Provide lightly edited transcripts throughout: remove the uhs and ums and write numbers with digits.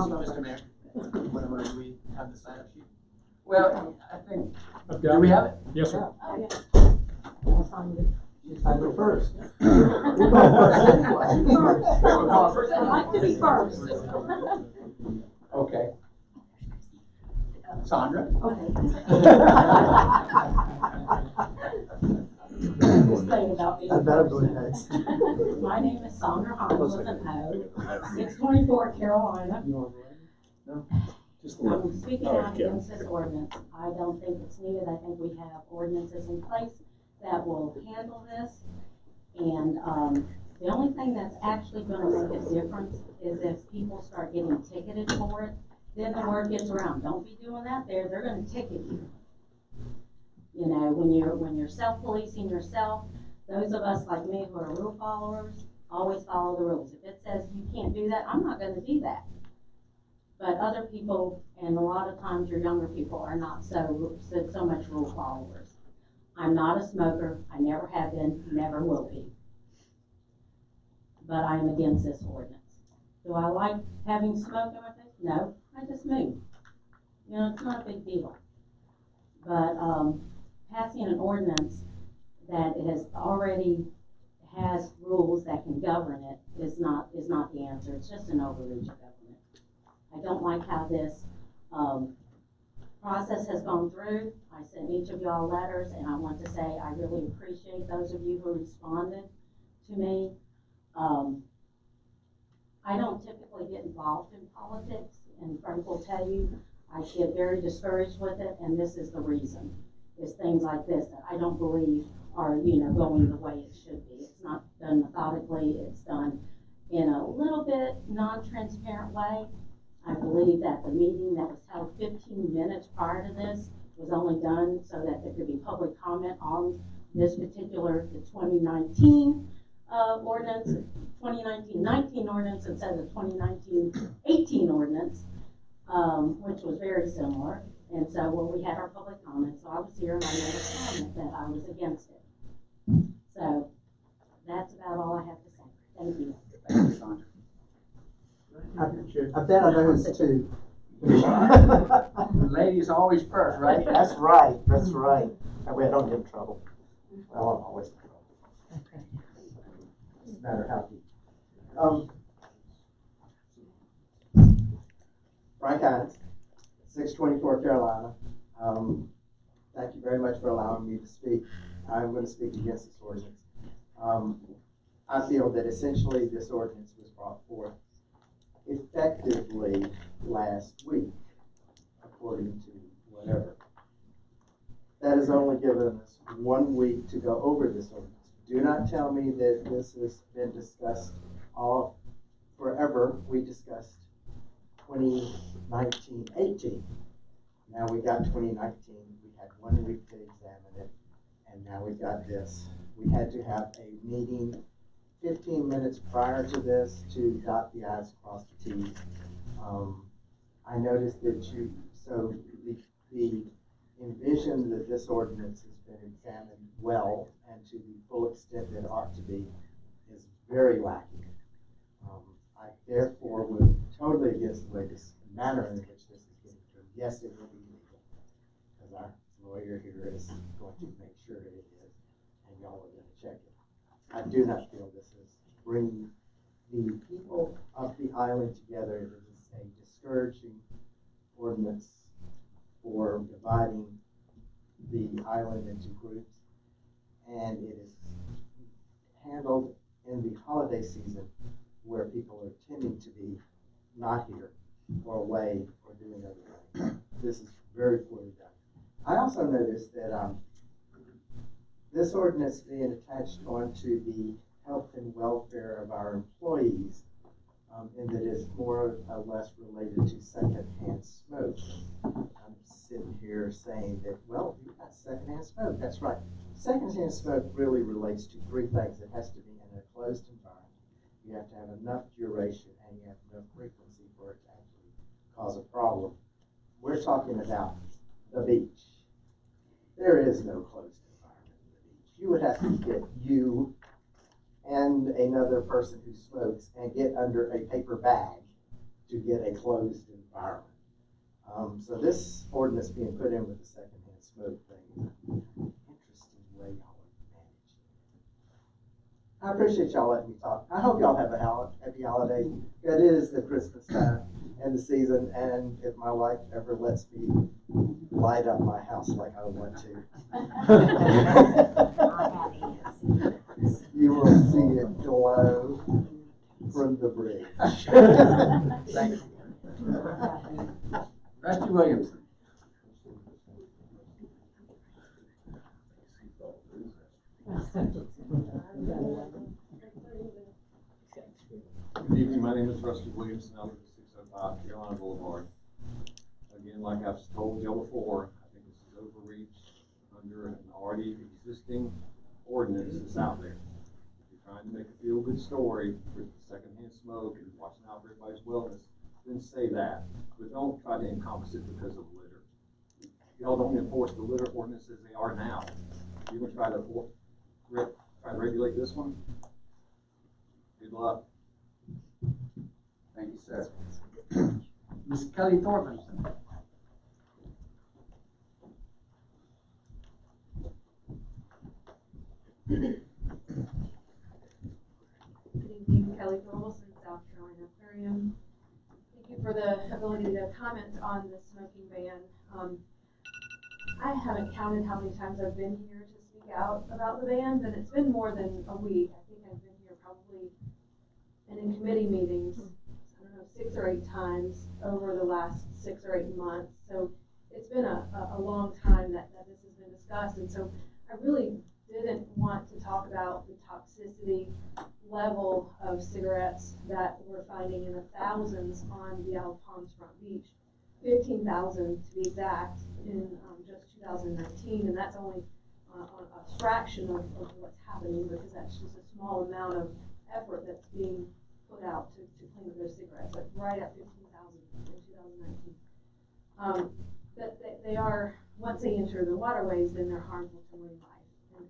Mr. Mayor, whenever we have the sign up sheet. Well, I think, I've do got we it. have it? Yes, sir. Oh, yeah. I'll sign it. I go first. We'll go first anyway. We'll call it first. I like to be first. Okay. Sandra? Okay. Just saying about being I better go first. ahead. My name is Sandra Hines with an O, 624 Carolina. I'm speaking out against this ordinance. I don't think it's needed. I think we have ordinances in place that will handle this. And the only thing that's actually going to make a difference is if people start getting ticketed for it. Then the word gets around. Don't be doing that there. They're going to ticket you. You know, when you're self-policing yourself, those of us like me who are rule followers always follow the rules. If it says you can't do that, I'm not going to do that. But other people, and a lot of times your younger people, are not so much rule followers. I'm not a smoker. I never have been, never will be. But I'm against this ordinance. Do I like having smoke in my face? No, I just move. You know, it's not a big deal. But passing an ordinance that has rules that can govern it is not the answer. It's just an overreach of government. I don't like how this process has gone through. I sent each of y'all letters, and I want to say I really appreciate those of you who responded to me. I don't typically get involved in politics, and Frank will tell you, I get very discouraged with it, and this is the reason. Is things like this that I don't believe are, going the way it should be. It's not done methodically. It's done in a little bit non-transparent way. I believe that the meeting that was held 15 minutes prior to this was only done so that there could be public comment on this particular, the 2019 ordinance, 2019-19 ordinance instead of the 2019-18 ordinance, which was very similar. And so when we had our public comments, so I was here and I made a comment that I was against it. So that's about all I have to say. Thank you. Thank you, Sandra. I bet I know who's two. The ladies always first, right? That's right, that's right. That way I don't get in trouble. Well, I'm always in trouble. Doesn't matter how deep. Frank Hines, 624 Carolina. Thank you very much for allowing me to speak. I'm going to speak against this ordinance. I feel that essentially this ordinance was brought forth effectively last week, according to whatever. That has only given us 1 week to go over this ordinance. Do not tell me that this has been discussed all forever. We discussed 2019-18. Now we got 2019. We had 1 week to examine it, and now we've got this. We had to have a meeting 15 minutes prior to this to dot the I's, cross the T's. I noticed that the envision that this ordinance has been examined well and to the full extent that it ought to be is very lacking. I therefore would totally against the way this manner in which this is getting through. Yes, it will be legal, because our lawyer here is going to make sure it is, and y'all are going to check it. I do not feel this is bringing the people of the island together. It is a discouraging ordinance for dividing the island into groups, and it is handled in the holiday season where people are tending to be not here or away or doing other things. This is very poorly done. I also noticed that this ordinance being attached onto the health and welfare of our employees, and that is more or less related to secondhand smoke. I'm sitting here saying that, well, you've got secondhand smoke. That's right. Secondhand smoke really relates to three things. It has to be in a closed environment. You have to have enough duration and you have enough frequency for it to actually cause a problem. We're talking about the beach. There is no closed environment in the beach. You would have to get you and another person who smokes and get under a paper bag to get a closed environment. So this ordinance being put in with the secondhand smoke thing, interesting way y'all are managing it. I appreciate y'all letting me talk. I hope y'all have a happy holiday. It is the Christmas time and the season, and if my wife ever lets me light up my house like I want to, you will see it glow from the bridge. Thank you. Rusty Williamson. Good evening, my name is Rusty Williamson. I live at 605 Carolina Boulevard. Again, like I've told you before, I think this is overreach under an already existing ordinance that's out there. If you're trying to make a feel-good story for secondhand smoke and watching out for everybody's wellness, then say that. But don't try to encompass it because of litter. Y'all don't enforce the litter ordinance as they are now. You're gonna try to regulate this one? Good luck. Thank you, sir. Ms. Kelly Thorbenson. Good evening, Kelly Thorbenson, South Carolina Aquarium. Thank you for the ability to comment on the smoking ban. I haven't counted how many times I've been here to speak out about the ban, but it's been more than a week. I think I've been here probably, and in committee meetings, I don't know, 6 or 8 times over the last 6 or 8 months. So it's been a long time that this has been discussed. And so I really didn't want to talk about the toxicity level of cigarettes that we're finding in the thousands on the Isle of Palms front beach. 15,000 to be exact in just 2019, and that's only a fraction of what's happening, because that's just a small amount of effort that's being put out to clean up those cigarettes. Like right at 15,000 in 2019. But they are, once they enter the waterways, then they're harmful to marine life. And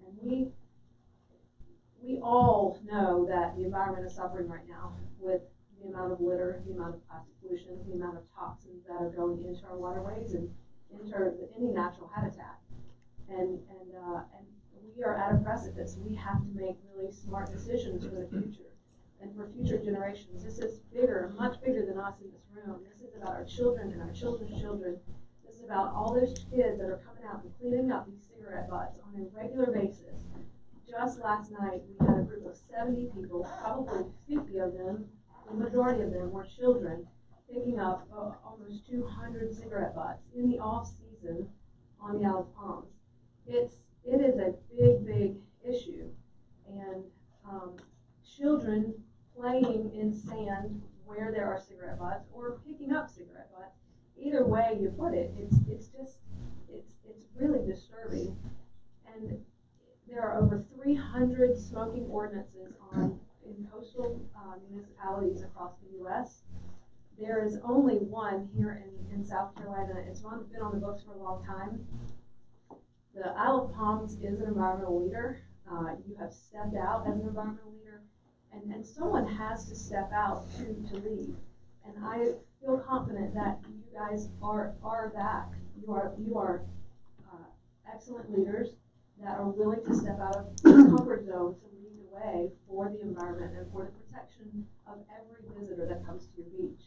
we all know that the environment is suffering right now with the amount of litter, the amount of plastic pollution, the amount of toxins that are going into our waterways and into any natural habitat. And we are at a precipice. We have to make really smart decisions for the future and for future generations. This is bigger, much bigger than us in this room. This is about our children and our children's children. This is about all those kids that are coming out and cleaning up these cigarette butts on a regular basis. Just last night, we had a group of 70 people, probably 50 of them, the majority of them were children, picking up almost 200 cigarette butts in the off season on the Isle of Palms. It is a big, big issue, and children playing in sand where there are cigarette butts or picking up cigarette butts. Either way you put it, it's really disturbing. And there are over 300 smoking ordinances in coastal municipalities across the U.S. There is only one here in South Carolina. It's been on the books for a long time. The Isle of Palms is an environmental leader. You have stepped out as an environmental leader, and someone has to step out to lead. And I feel confident that you guys are that. You are excellent leaders that are willing to step out of their comfort zone to lead the way for the environment and for the protection of every visitor that comes to your beach.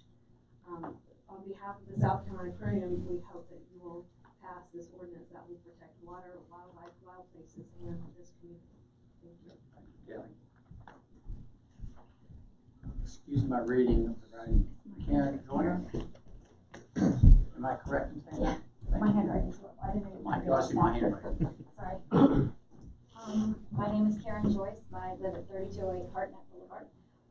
On behalf of the South Carolina Aquarium, we hope that you will pass this ordinance that will protect water, wildlife, wild places, and this community. Thank you. Kelly. Excuse my reading of the writing. Karen Joyner? Am I correct in saying that? My handwriting is horrible. I didn't even. I see my handwriting. Sorry. My name is Karen Joyce, and I live at 3208 Hartnett Boulevard.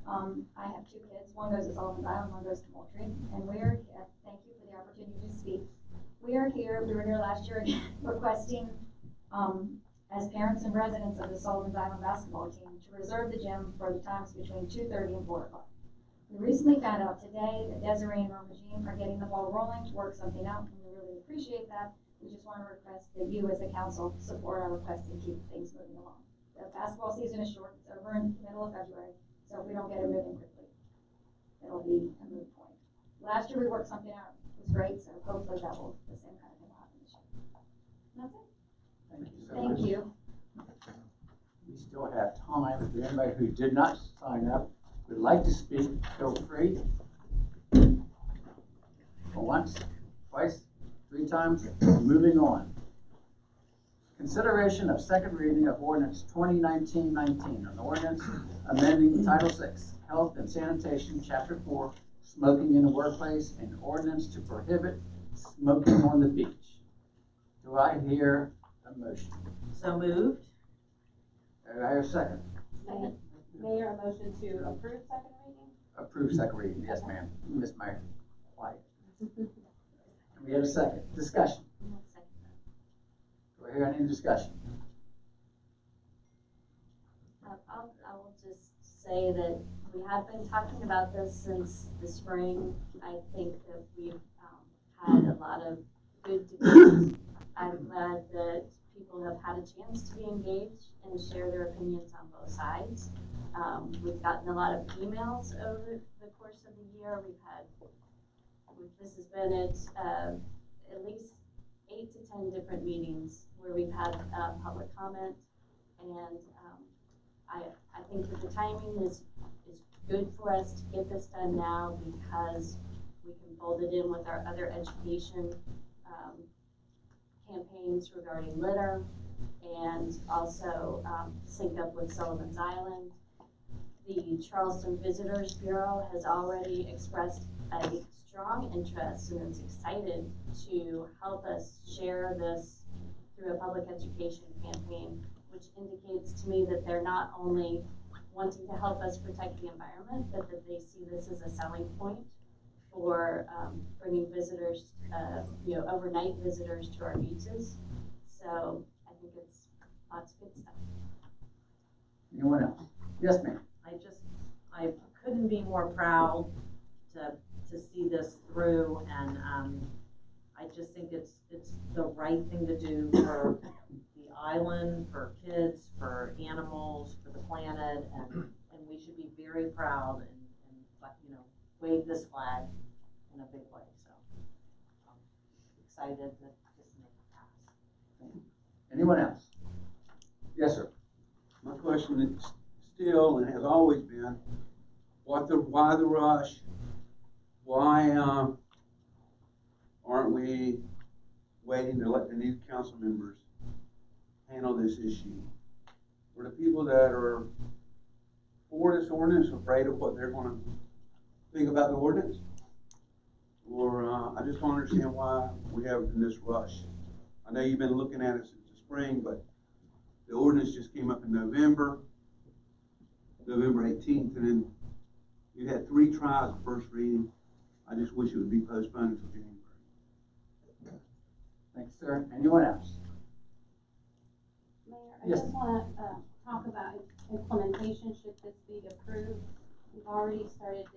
I have 2 kids. One goes to Sullivan's Island, one goes to Moultrie. And thank you for the opportunity to speak. We were here last year requesting, as parents and residents of the Sullivan's Island basketball team, to reserve the gym for the times between 2:30 and 4 o'clock. We recently found out today that Desiree and Romagine are getting the ball rolling to work something out, and we really appreciate that. We just want to request that you as a council support our request and keep things moving along. The basketball season is short. It's over in the middle of February, so if we don't get it moving quickly, it'll be a moot point. last year we worked something out, it was great, so hopefully that will, the same kind of thing will happen this year. That's it. Thank you so much. Thank you. We still have time. If anybody who did not sign up would like to speak, feel free. Once, twice, 3 times, moving on. Consideration of second reading of ordinance 2019-19, an ordinance amending Title 6, Health and Sanitation, Chapter 4, smoking in the workplace, and ordinance to prohibit smoking on the beach. Do I hear a motion? So moved. Do I hear a second? Mayor, a motion to approve second reading? Approve second reading, yes, ma'am. Miss Mayor, quiet. Can we have a second? Discussion. Do I hear any discussion? I will just say that we have been talking about this since the spring. I think that we've had a lot of good debates. I'm glad that people have had a chance to be engaged and share their opinions on both sides. We've gotten a lot of emails over the course of the year. This has been at least 8 to 10 different meetings where we've had public comment, and I think that the timing is good for us to get this done now because we can fold it in with our other education campaigns regarding litter, and also sync up with Sullivan's Island. The Charleston Visitors Bureau has already expressed a strong interest and is excited to help us share this through a public education campaign, which indicates to me that they're not only wanting to help us protect the environment, but that they see this as a selling point for bringing visitors, overnight visitors to our beaches. So I think it's lots of good stuff. Anyone else? Yes, ma'am. I couldn't be more proud to see this through, and I just think it's the right thing to do for the island, for kids, for animals, for the planet, and we should be very proud and wave this flag in a big way. So I'm excited that this may pass. Anyone else? Yes, sir. My question is still, and has always been, why the rush? Why aren't we waiting to let the new council members handle this issue? For the people that are for this ordinance, afraid of what they're going to think about the ordinance? Or I just don't understand why we have in this rush. I know you've been looking at it since the spring, but the ordinance just came up in November 18th, and then you had 3 tries of first reading. I just wish it would be postponed until January. Thanks, sir. Anyone else? Mayor, I Yes. just want to talk about implementation. Should this be approved? We've already started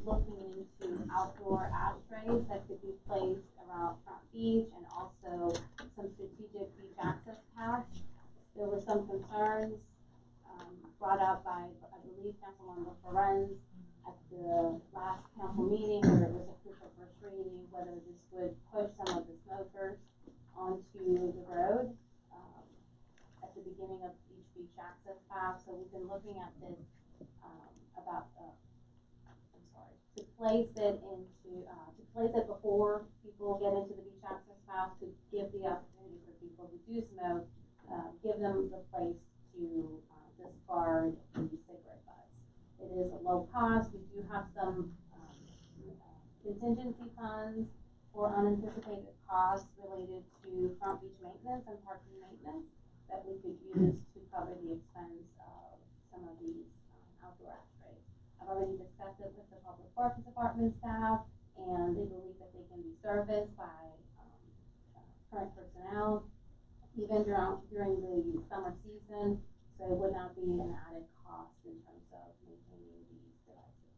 looking into outdoor ashtrays that could be placed around Front Beach and also some strategic beach access paths. There were some concerns brought up by, I believe, Councilmember Ferenz at the last council meeting where it was approved for first reading, whether this would push some of the smokers onto the road at the beginning of each beach access path. So we've been looking at this to place it before people get into the beach access path, to give the opportunity for people who do smoke, give them the place to discard the cigarette butts. It is a low cost. We do have some contingency funds for unanticipated costs related to Front Beach maintenance and parking maintenance that we could use to cover the expense of some of these outdoor ashtrays. I've already discussed it with the Public Works Department staff, and they believe that they can be serviced by current personnel, even during the summer season, so it would not be an added cost in terms of maintaining these devices.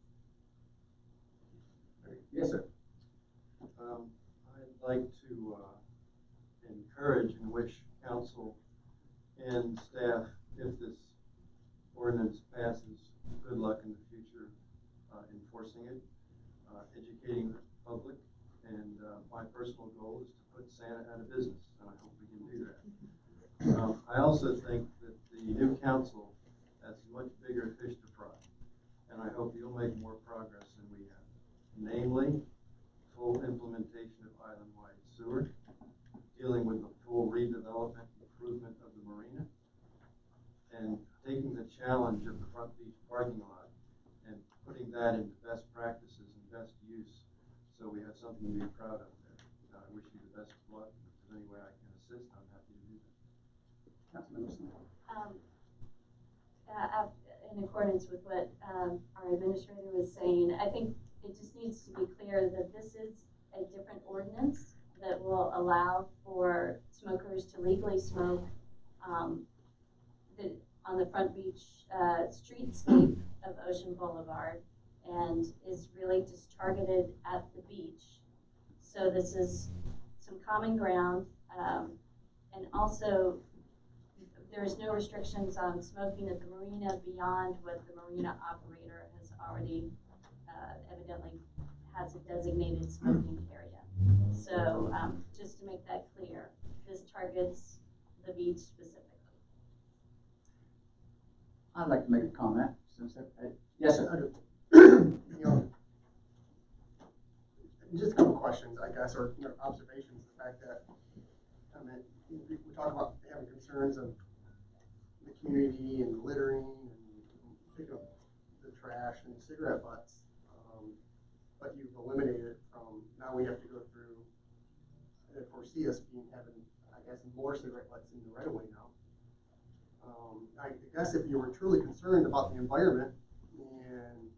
Yes, sir. I'd like to encourage and wish council and staff, if this ordinance passes, good luck in the future enforcing it. educating the public, and my personal goal is to put Santa out of business, and I hope we can do that. I also think that the new council has much bigger fish to fry, and I hope you'll make more progress than we have. Namely, full implementation of island-wide sewer, dealing with the full redevelopment, improvement of the marina, and taking the challenge of the Front Beach parking lot and putting that into best practices and best use, so we have something to be proud of there. I wish you the best of luck. If there's any way I can assist, I'm happy to do that. Councilmember Smith. In accordance with what our administrator was saying, I think it just needs to be clear that this is a different ordinance that will allow for smokers to legally smoke on the Front Beach streetscape of Ocean Boulevard, and is really just targeted at the beach. So this is some common ground, and also there is no restrictions on smoking at the marina beyond what the marina operator has already evidently has a designated smoking area. So just to make that clear, this targets the beach specifically. I'd like to make a comment. Yes, sir. You know, just a couple questions, I guess, or observations. The fact that, I mean, we talk about having concerns of the community and littering and picking up the trash and cigarette butts, but you've eliminated it from, now we have to go through, and foresee us having, I guess, more cigarette butts in the right of way now. I guess if you were truly concerned about the environment and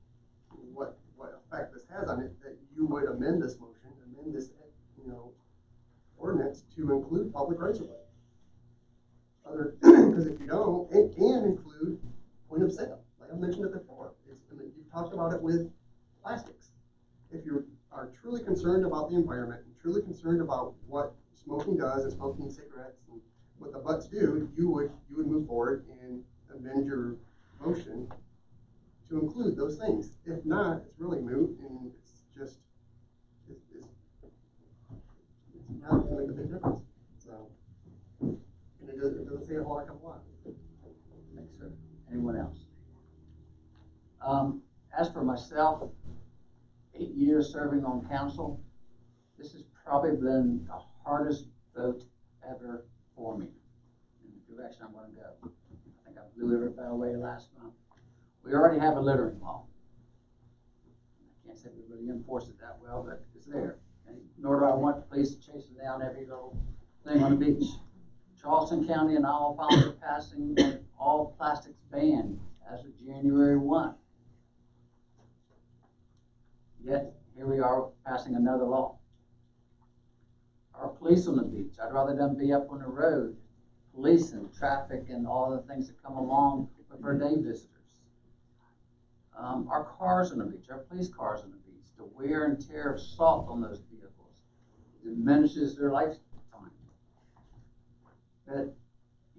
what effect this has on it, that you would amend this motion, amend this, ordinance to include public rights of way. Because if you don't, it can include point of sale, like I mentioned it before. You've talked about it with plastics. If you are truly concerned about the environment and truly concerned about what smoking does and smoking cigarettes and what the butts do, you would move forward and amend your motion to include those things. If not, it's really moot, and it's not going to make a big difference. So, and it doesn't say a whole heck of a lot. Thanks, sir. Anyone else? As for myself, 8 years serving on council, this has probably been the hardest vote ever for me in the direction I'm going to go. I think I blew everybody away last month. We already have a littering law. I can't say we really enforce it that well, but it's there. And nor do I want the police to chase it down every little thing on the beach. Charleston County and Isle of Palms are passing all plastics ban as of January 1. Yet, here we are passing another law. Our police on the beach, I'd rather them be up on the road, policing traffic and all the things that come along with our day visitors. Our cars on the beach, our police cars on the beach, the wear and tear of salt on those vehicles diminishes their lifetime. But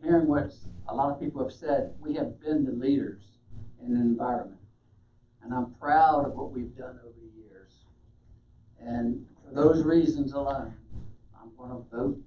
hearing what a lot of people have said, we have been the leaders in the environment. And I'm proud of what we've done over the years. And for those reasons alone, I'm going to vote